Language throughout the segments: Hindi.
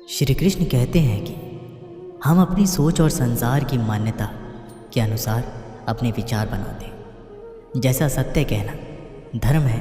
श्री कृष्ण कहते हैं कि हम अपनी सोच और संसार की मान्यता के अनुसार अपने विचार बनाते हैं। जैसा सत्य कहना धर्म है,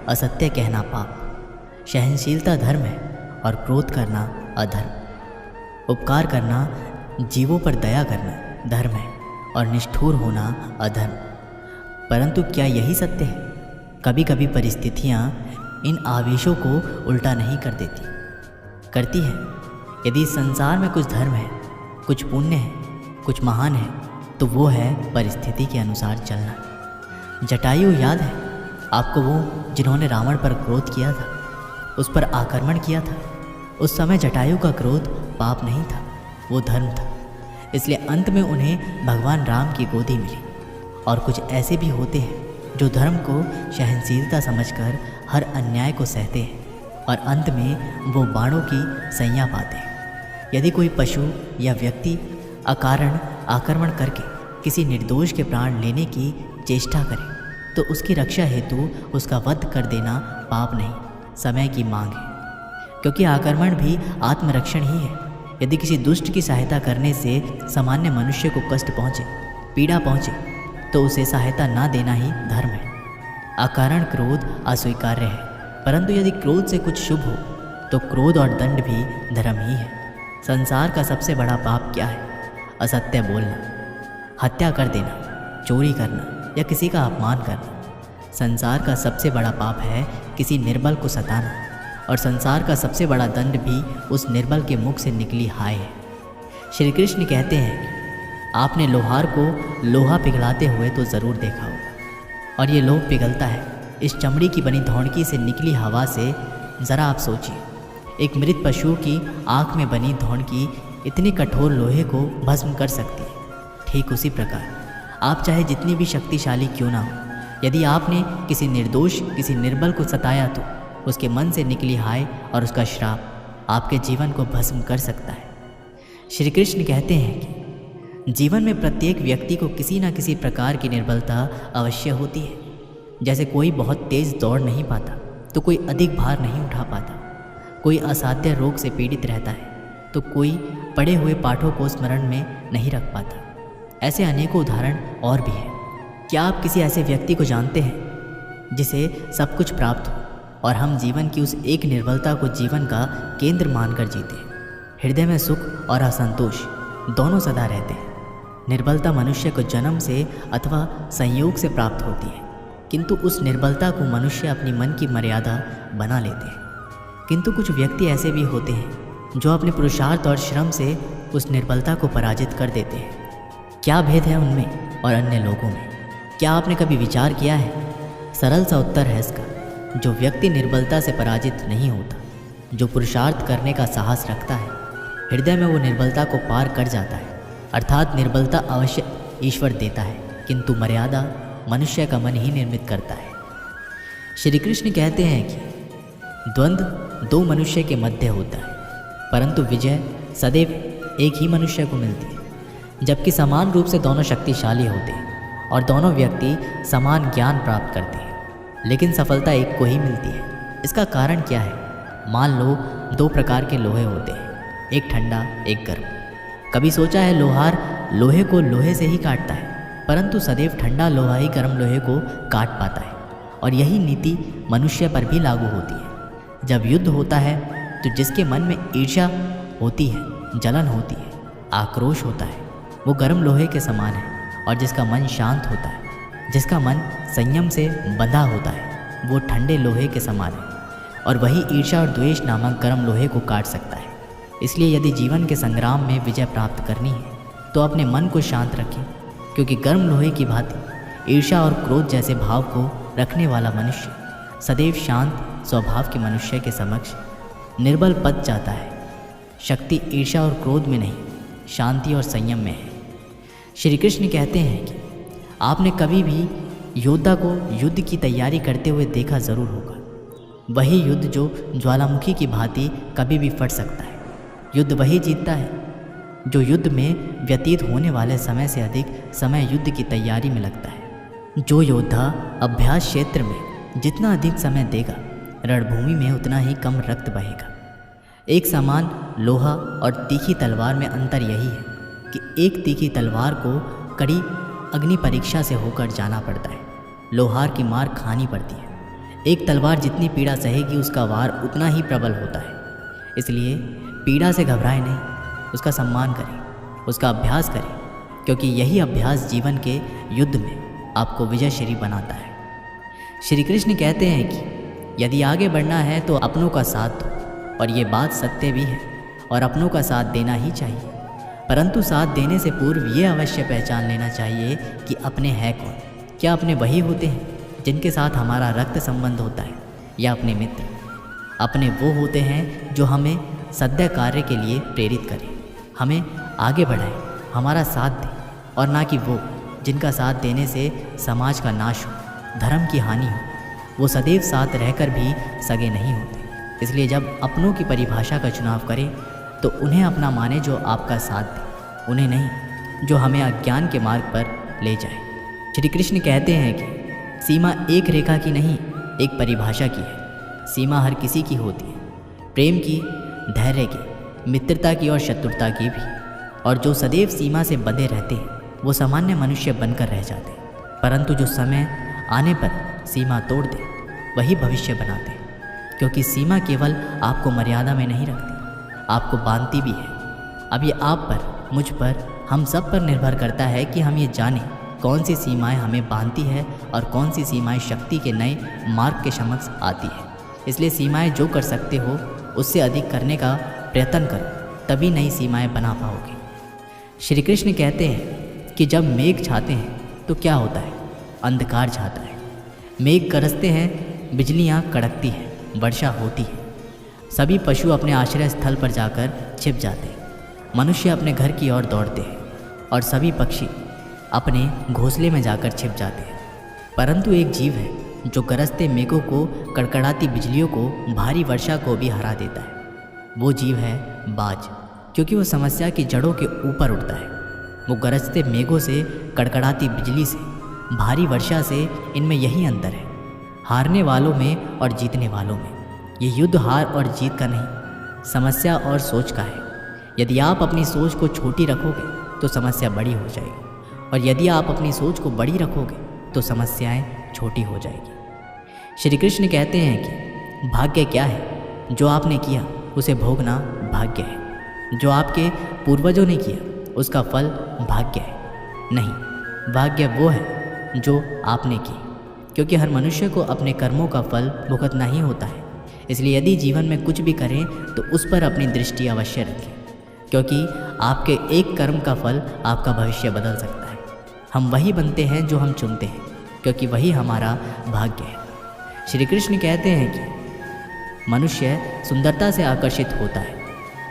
असत्य कहना पाप, सहनशीलता धर्म है और क्रोध करना अधर्म, उपकार करना, जीवों पर दया करना धर्म है और निष्ठुर होना अधर्म। परंतु क्या यही सत्य है? कभी कभी परिस्थितियाँ इन आवेशों को उल्टा नहीं कर देती, करती है। यदि संसार में कुछ धर्म है, कुछ पुण्य है, कुछ महान है, तो वो है परिस्थिति के अनुसार चलना। जटायु याद है आपको, वो जिन्होंने रावण पर क्रोध किया था, उस पर आक्रमण किया था। उस समय जटायु का क्रोध पाप नहीं था, वो धर्म था। इसलिए अंत में उन्हें भगवान राम की गोदी मिली। और कुछ ऐसे भी होते हैं जो धर्म को सहनशीलता समझकर हर अन्याय को सहते हैं और अंत में वो बाणों की सैया पाते हैं। यदि कोई पशु या व्यक्ति अकारण आक्रमण करके किसी निर्दोष के प्राण लेने की चेष्टा करे तो उसकी रक्षा हेतु उसका वध कर देना पाप नहीं, समय की मांग है। क्योंकि आक्रमण भी आत्मरक्षण ही है। यदि किसी दुष्ट की सहायता करने से सामान्य मनुष्य को कष्ट पहुँचे, पीड़ा पहुँचे, तो उसे सहायता ना देना ही धर्म है। अकारण क्रोध अस्वीकार्य है, परंतु यदि क्रोध से कुछ शुभ हो तो क्रोध और दंड भी धर्म ही है। संसार का सबसे बड़ा पाप क्या है? असत्य बोलना, हत्या कर देना, चोरी करना या किसी का अपमान करना। संसार का सबसे बड़ा पाप है किसी निर्बल को सताना, और संसार का सबसे बड़ा दंड भी उस निर्बल के मुख से निकली हाय है। श्री कृष्ण कहते हैं कि आपने लोहार को लोहा पिघलाते हुए तो ज़रूर देखा होगा, और ये लोह पिघलता है इस चमड़ी की बनी धौणकी से निकली हवा से। ज़रा आप सोचिए, एक मृत पशु की आँख में बनी धौणकी इतने कठोर लोहे को भस्म कर सकती है। ठीक उसी प्रकार आप चाहे जितनी भी शक्तिशाली क्यों ना हो, यदि आपने किसी निर्दोष, किसी निर्बल को सताया तो उसके मन से निकली हाय और उसका श्राप आपके जीवन को भस्म कर सकता है। श्री कृष्ण कहते हैं कि जीवन में प्रत्येक व्यक्ति को किसी न किसी प्रकार की निर्बलता अवश्य होती है। जैसे कोई बहुत तेज़ दौड़ नहीं पाता तो कोई अधिक भार नहीं उठा पाता, कोई असाध्य रोग से पीड़ित रहता है तो कोई पढ़े हुए पाठों को स्मरण में नहीं रख पाता। ऐसे अनेकों उदाहरण और भी हैं। क्या आप किसी ऐसे व्यक्ति को जानते हैं जिसे सब कुछ प्राप्त हो और हम जीवन की उस एक निर्बलता को जीवन का केंद्र मानकर जीते हैं? हृदय में सुख और असंतोष दोनों सदा रहते हैं। निर्बलता मनुष्य को जन्म से अथवा संयोग से प्राप्त होती है, किंतु उस निर्बलता को मनुष्य अपनी मन की मर्यादा बना लेते हैं। किंतु कुछ व्यक्ति ऐसे भी होते हैं जो अपने पुरुषार्थ और श्रम से उस निर्बलता को पराजित कर देते हैं। क्या भेद है उनमें और अन्य लोगों में? क्या आपने कभी विचार किया है? सरल सा उत्तर है इसका, जो व्यक्ति निर्बलता से पराजित नहीं होता, जो पुरुषार्थ करने का साहस रखता है, हृदय में वो निर्बलता को पार कर जाता है। अर्थात निर्बलता अवश्य ईश्वर देता है, किंतु मर्यादा मनुष्य का मन ही निर्मित करता है। श्री कृष्ण कहते हैं कि द्वंद्व दो मनुष्य के मध्य होता है, परंतु विजय सदैव एक ही मनुष्य को मिलती है। जबकि समान रूप से दोनों शक्तिशाली होते हैं और दोनों व्यक्ति समान ज्ञान प्राप्त करते हैं, लेकिन सफलता एक को ही मिलती है। इसका कारण क्या है? मान लो दो प्रकार के लोहे होते हैं, एक ठंडा, एक गर्म। कभी सोचा है लोहार लोहे को लोहे से ही काटता है, परंतु सदैव ठंडा लोहा ही गर्म लोहे को काट पाता है। और यही नीति मनुष्य पर भी लागू होती है। जब युद्ध होता है तो जिसके मन में ईर्ष्या होती है, जलन होती है, आक्रोश होता है, वो गर्म लोहे के समान है। और जिसका मन शांत होता है, जिसका मन संयम से बंधा होता है, वो ठंडे लोहे के समान है। और वही ईर्ष्या और द्वेष नामक गर्म लोहे को काट सकता है। इसलिए यदि जीवन के संग्राम में विजय प्राप्त करनी है तो अपने मन को शांत रखें, क्योंकि गर्म लोहे की भांति ईर्ष्या और क्रोध जैसे भाव को रखने वाला मनुष्य सदैव शांत स्वभाव के मनुष्य के समक्ष निर्बल पद जाता है। शक्ति ईर्ष्या और क्रोध में नहीं, शांति और संयम में है। श्री कृष्ण कहते हैं कि आपने कभी भी योद्धा को युद्ध की तैयारी करते हुए देखा जरूर होगा। वही युद्ध जो ज्वालामुखी की भांति कभी भी फट सकता है। युद्ध वही जीतता है जो युद्ध में व्यतीत होने वाले समय से अधिक समय युद्ध की तैयारी में लगता है। जो योद्धा अभ्यास क्षेत्र में जितना अधिक समय देगा, रणभूमि में उतना ही कम रक्त बहेगा। एक समान लोहा और तीखी तलवार में अंतर यही है कि एक तीखी तलवार को कड़ी अग्नि परीक्षा से होकर जाना पड़ता है, लोहार की मार खानी पड़ती है। एक तलवार जितनी पीड़ा सहेगी उसका वार उतना ही प्रबल होता है। इसलिए पीड़ा से घबराए नहीं, उसका सम्मान करें, उसका अभ्यास करें, क्योंकि यही अभ्यास जीवन के युद्ध में आपको विजयश्री बनाता है। श्री कृष्ण कहते हैं कि यदि आगे बढ़ना है तो अपनों का साथ दो, और ये बात सत्य भी है, और अपनों का साथ देना ही चाहिए। परंतु साथ देने से पूर्व ये अवश्य पहचान लेना चाहिए कि अपने हैं कौन। क्या अपने वही होते हैं जिनके साथ हमारा रक्त संबंध होता है, या अपने मित्र? अपने वो होते हैं जो हमें सद्य कार्य के लिए प्रेरित करें, हमें आगे बढ़ाएं, हमारा साथ दें, और ना कि वो जिनका साथ देने से समाज का नाश हो, धर्म की हानि हो। वो सदैव साथ रहकर भी सगे नहीं होते। इसलिए जब अपनों की परिभाषा का चुनाव करें तो उन्हें अपना माने जो आपका साथ दे, उन्हें नहीं जो हमें अज्ञान के मार्ग पर ले जाए। श्री कृष्ण कहते हैं कि सीमा एक रेखा की नहीं, एक परिभाषा की है। सीमा हर किसी की होती है, प्रेम की, धैर्य की, मित्रता की और शत्रुता की भी। और जो सदैव सीमा से बंधे रहते हैं वो सामान्य मनुष्य बनकर रह जाते हैं, परंतु जो समय आने पर सीमा तोड़ दे वही भविष्य बनाते हैं। क्योंकि सीमा केवल आपको मर्यादा में नहीं रखती, आपको बांधती भी है। अब ये आप पर, मुझ पर, हम सब पर निर्भर करता है कि हम ये जानें कौन सी सीमाएं हमें बांधती है और कौन सी सीमाएं शक्ति के नए मार्ग के समक्ष आती है। इसलिए सीमाएं जो कर सकते हो उससे अधिक करने का प्रयत्न करो, तभी नई सीमाएं बना पाओगे। श्री कृष्ण कहते हैं कि जब मेघ छाते हैं तो क्या होता है? अंधकार छाता है। मेघ गरजते हैं, बिजलियाँ कड़कती हैं, वर्षा होती है। सभी पशु अपने आश्रय स्थल पर जाकर छिप जाते हैं, मनुष्य अपने घर की ओर दौड़ते हैं, और सभी पक्षी अपने घोंसले में जाकर छिप जाते हैं। परंतु एक जीव है जो गरजते मेघों को, कड़कड़ाती बिजलियों को, भारी वर्षा को भी हरा देता है। वो जीव है बाज, क्योंकि वो समस्या की जड़ों के ऊपर उड़ता है। वो गरजते मेघों से, कड़कड़ाती बिजली से, भारी वर्षा से, इनमें यही अंतर है, हारने वालों में और जीतने वालों में। ये युद्ध हार और जीत का नहीं, समस्या और सोच का है। यदि आप अपनी सोच को छोटी रखोगे तो समस्या बड़ी हो जाएगी, और यदि आप अपनी सोच को बड़ी रखोगे तो समस्याएं छोटी हो जाएगी। श्री कृष्ण कहते हैं कि भाग्य क्या है? जो आपने किया उसे भोगना भाग्य है। जो आपके पूर्वजों ने किया उसका फल भाग्य है। नहीं, भाग्य वो है जो आपने की, क्योंकि हर मनुष्य को अपने कर्मों का फल भुगतना ही होता है। इसलिए यदि जीवन में कुछ भी करें तो उस पर अपनी दृष्टि अवश्य रखें, क्योंकि आपके एक कर्म का फल आपका भविष्य बदल सकता है। हम वही बनते हैं जो हम चुनते हैं, क्योंकि वही हमारा भाग्य है। श्री कृष्ण कहते हैं कि मनुष्य सुंदरता से आकर्षित होता है,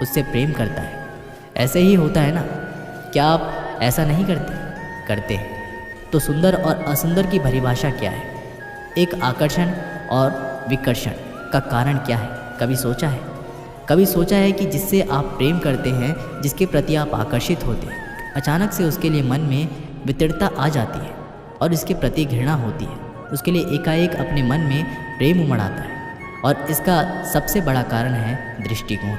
उससे प्रेम करता है। ऐसे ही होता है ना? क्या आप ऐसा नहीं करते? करते हैं। तो सुंदर और असुंदर की परिभाषा क्या है? एक आकर्षण और विकर्षण का कारण क्या है? कभी सोचा है? कभी सोचा है कि जिससे आप प्रेम करते हैं, जिसके प्रति आप आकर्षित होते हैं, अचानक से उसके लिए मन में वितृष्णा आ जाती है और इसके प्रति घृणा होती है। उसके लिए एकाएक अपने मन में प्रेम उमड़ आता है, और इसका सबसे बड़ा कारण है दृष्टिकोण।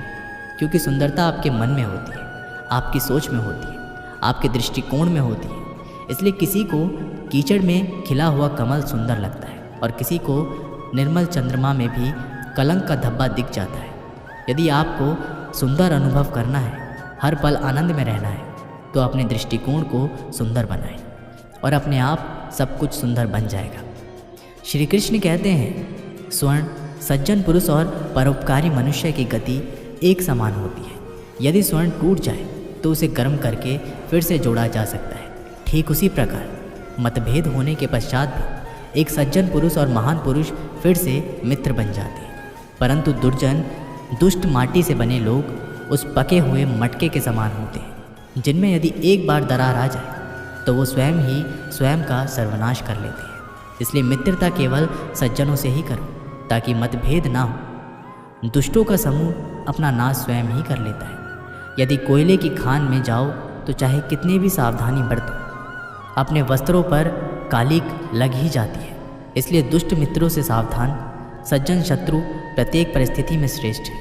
क्योंकि सुंदरता आपके मन में होती है, आपकी सोच में होती है, आपके दृष्टिकोण में होती है। इसलिए किसी को कीचड़ में खिला हुआ कमल सुंदर लगता है, और किसी को निर्मल चंद्रमा में भी कलंक का धब्बा दिख जाता है। यदि आपको सुंदर अनुभव करना है, हर पल आनंद में रहना है, तो अपने दृष्टिकोण को सुंदर बनाएं, और अपने आप सब कुछ सुंदर बन जाएगा। श्री कृष्ण कहते हैं स्वर्ण, सज्जन पुरुष और परोपकारी मनुष्य की गति एक समान होती है। यदि स्वर्ण टूट जाए तो उसे गर्म करके फिर से जोड़ा जा सकता है। ठीक उसी प्रकार मतभेद होने के पश्चात भी एक सज्जन पुरुष और महान पुरुष फिर से मित्र बन जाते हैं। परंतु दुर्जन, दुष्ट माटी से बने लोग उस पके हुए मटके के समान होते हैं, जिनमें यदि एक बार दरार आ जाए तो वो स्वयं ही स्वयं का सर्वनाश कर लेते हैं। इसलिए मित्रता केवल सज्जनों से ही करो, ताकि मतभेद ना हो। दुष्टों का समूह अपना नाश स्वयं ही कर लेता है। यदि कोयले की खान में जाओ तो चाहे कितनी भी सावधानी बरतो, अपने वस्त्रों पर कालिक लग ही जाती है। इसलिए दुष्ट मित्रों से सावधान, सज्जन शत्रु प्रत्येक परिस्थिति में श्रेष्ठ है।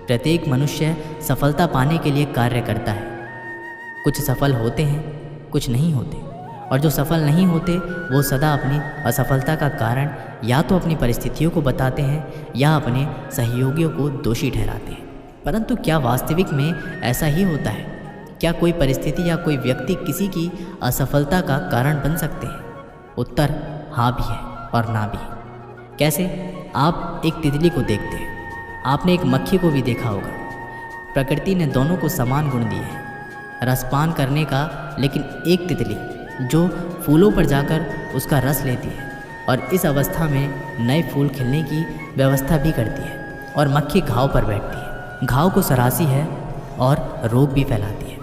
प्रत्येक मनुष्य सफलता पाने के लिए कार्य करता है। कुछ सफल होते हैं, कुछ नहीं होते, और जो सफल नहीं होते वो सदा अपनी असफलता का कारण या तो अपनी परिस्थितियों को बताते हैं या अपने सहयोगियों को दोषी ठहराते हैं। परंतु क्या वास्तविक में ऐसा ही होता है? क्या कोई परिस्थिति या कोई व्यक्ति किसी की असफलता का कारण बन सकते हैं? उत्तर हाँ भी है और ना भी है। कैसे? आप एक तितली को देखते हैं, आपने एक मक्खी को भी देखा होगा। प्रकृति ने दोनों को समान गुण दिए हैं रसपान करने का, लेकिन एक तितली जो फूलों पर जाकर उसका रस लेती है और इस अवस्था में नए फूल खिलने की व्यवस्था भी करती है, और मक्खी घाव पर बैठती है, घाव को सरासी है और रोग भी फैलाती है।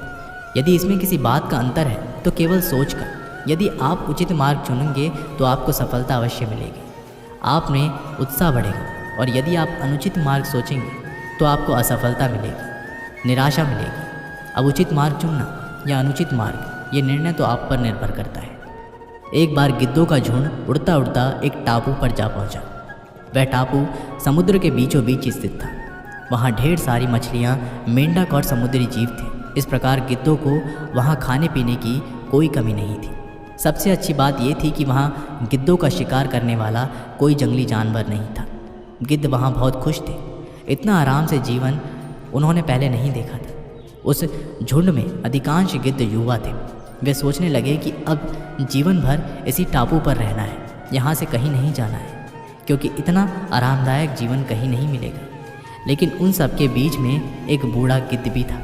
यदि इसमें किसी बात का अंतर है तो केवल सोच का। यदि आप उचित मार्ग चुनेंगे तो आपको सफलता अवश्य मिलेगी, आप में उत्साह बढ़ेगा, और यदि आप अनुचित मार्ग सोचेंगे तो आपको असफलता मिलेगी, निराशा मिलेगी। अब उचित मार्ग चुनना या अनुचित मार्ग, ये निर्णय तो आप पर निर्भर करता है। एक बार गिद्धों का झुंड उड़ता उड़ता एक टापू पर जा पहुंचा। वह टापू समुद्र के बीचों बीच स्थित था। वहाँ ढेर सारी मछलियाँ, मेंढक और समुद्री जीव थे। इस प्रकार गिद्धों को वहाँ खाने पीने की कोई कमी नहीं थी। सबसे अच्छी बात यह थी कि वहाँ गिद्धों का शिकार करने वाला कोई जंगली जानवर नहीं था। गिद्ध वहाँ बहुत खुश थे। इतना आराम से जीवन उन्होंने पहले नहीं देखा था। उस झुंड में अधिकांश गिद्ध युवा थे। वे सोचने लगे कि अब जीवन भर इसी टापू पर रहना है, यहाँ से कहीं नहीं जाना है, क्योंकि इतना आरामदायक जीवन कहीं नहीं मिलेगा। लेकिन उन सब के बीच में एक बूढ़ा गिद्ध भी था।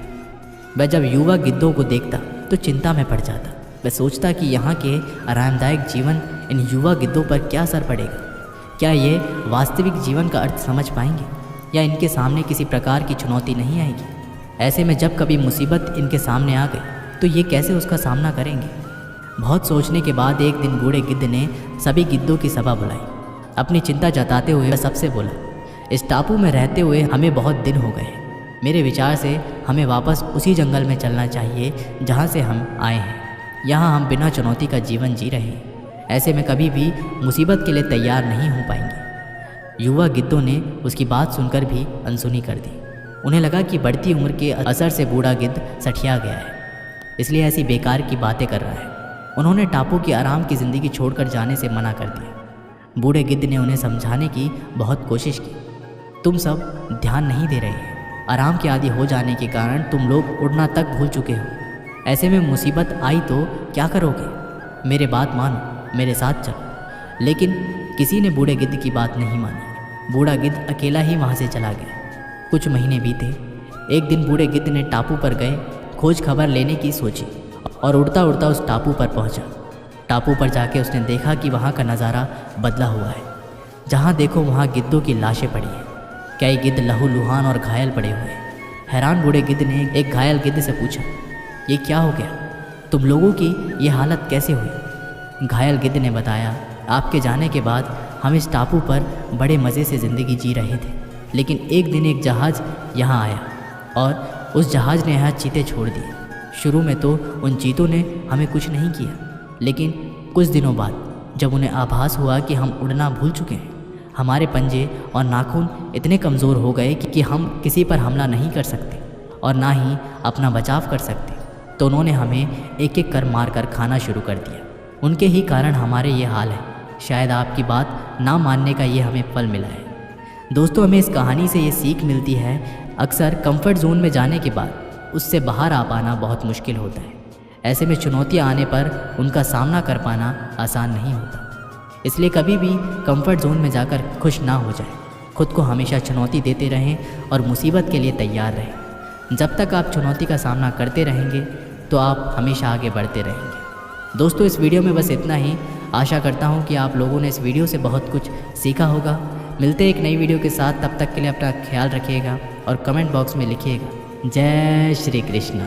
वह जब युवा गिद्धों को देखता तो चिंता में पड़ जाता। वह सोचता कि यहाँ के आरामदायक जीवन इन युवा गिद्धों पर क्या असर पड़ेगा। क्या ये वास्तविक जीवन का अर्थ समझ पाएंगे, या इनके सामने किसी प्रकार की चुनौती नहीं आएगी? ऐसे में जब कभी मुसीबत इनके सामने आ गई तो ये कैसे उसका सामना करेंगे? बहुत सोचने के बाद एक दिन बूढ़े गिद्ध ने सभी गिद्धों की सभा बुलाई। अपनी चिंता जताते हुए वह सबसे बोला, इस टापू में रहते हुए हमें बहुत दिन हो गए। मेरे विचार से हमें वापस उसी जंगल में चलना चाहिए जहाँ से हम आए हैं। यहाँ हम बिना चुनौती का जीवन जी रहे हैं। ऐसे में कभी भी मुसीबत के लिए तैयार नहीं हो पाएंगे। युवा गिद्धों ने उसकी बात सुनकर भी अनसुनी कर दी। उन्हें लगा कि बढ़ती उम्र के असर से बूढ़ा गिद्ध सठिया गया है, इसलिए ऐसी बेकार की बातें कर रहा है। उन्होंने टापू की आराम की ज़िंदगी छोड़कर जाने से मना कर दिया। बूढ़े गिद्ध ने उन्हें समझाने की बहुत कोशिश की। तुम सब ध्यान नहीं दे रहे हैं। आराम के आदी हो जाने के कारण तुम लोग उड़ना तक भूल चुके हो। ऐसे में मुसीबत आई तो क्या करोगे? मेरे बात मानो, मेरे साथ चलो। लेकिन किसी ने बूढ़े गिद्ध की बात नहीं मानी। बूढ़ा गिद्ध अकेला ही वहाँ से चला गया। कुछ महीने बीते। एक दिन बूढ़े गिद्ध ने टापू पर गए खोज खबर लेने की सोची और उड़ता उड़ता उस टापू पर पहुँचा। टापू पर जाके उसने देखा कि वहाँ का नज़ारा बदला हुआ है। जहाँ देखो वहाँ गिद्धों की लाशें पड़ी हैं। कई गिद्ध लहूलुहान और घायल पड़े हुए हैं। हैरान बूढ़े गिद्ध ने एक घायल गिद्ध से पूछा, ये क्या हो गया? तुम लोगों की ये हालत कैसे हुई? घायल गिद्ध ने बताया, आपके जाने के बाद हम इस टापू पर बड़े मज़े से ज़िंदगी जी रहे थे, लेकिन एक दिन एक जहाज़ यहाँ आया और उस जहाज़ ने यहाँ चीते छोड़ दिए। शुरू में तो उन चीतों ने हमें कुछ नहीं किया, लेकिन कुछ दिनों बाद जब उन्हें आभास हुआ कि हम उड़ना भूल चुके हैं, हमारे पंजे और नाखून इतने कमज़ोर हो गए कि हम किसी पर हमला नहीं कर सकते और ना ही अपना बचाव कर सकते, तो उन्होंने हमें एक एक कर मार कर खाना शुरू कर दिया। उनके ही कारण हमारे ये हाल है। शायद आपकी बात ना मानने का ये हमें फल मिला है। दोस्तों, हमें इस कहानी से ये सीख मिलती है, अक्सर कंफर्ट जोन में जाने के बाद उससे बाहर आ पाना बहुत मुश्किल होता है। ऐसे में चुनौतियाँ आने पर उनका सामना कर पाना आसान नहीं होता। इसलिए कभी भी कंफर्ट जोन में जाकर खुश ना हो जाए। खुद को हमेशा चुनौती देते रहें और मुसीबत के लिए तैयार रहें। जब तक आप चुनौती का सामना करते रहेंगे तो आप हमेशा आगे बढ़ते रहेंगे। दोस्तों, इस वीडियो में बस इतना ही। आशा करता हूँ कि आप लोगों ने इस वीडियो से बहुत कुछ सीखा होगा। मिलते हैं एक नई वीडियो के साथ। तब तक के लिए अपना ख्याल रखिएगा और कमेंट बॉक्स में लिखिएगा, जय श्री कृष्ण।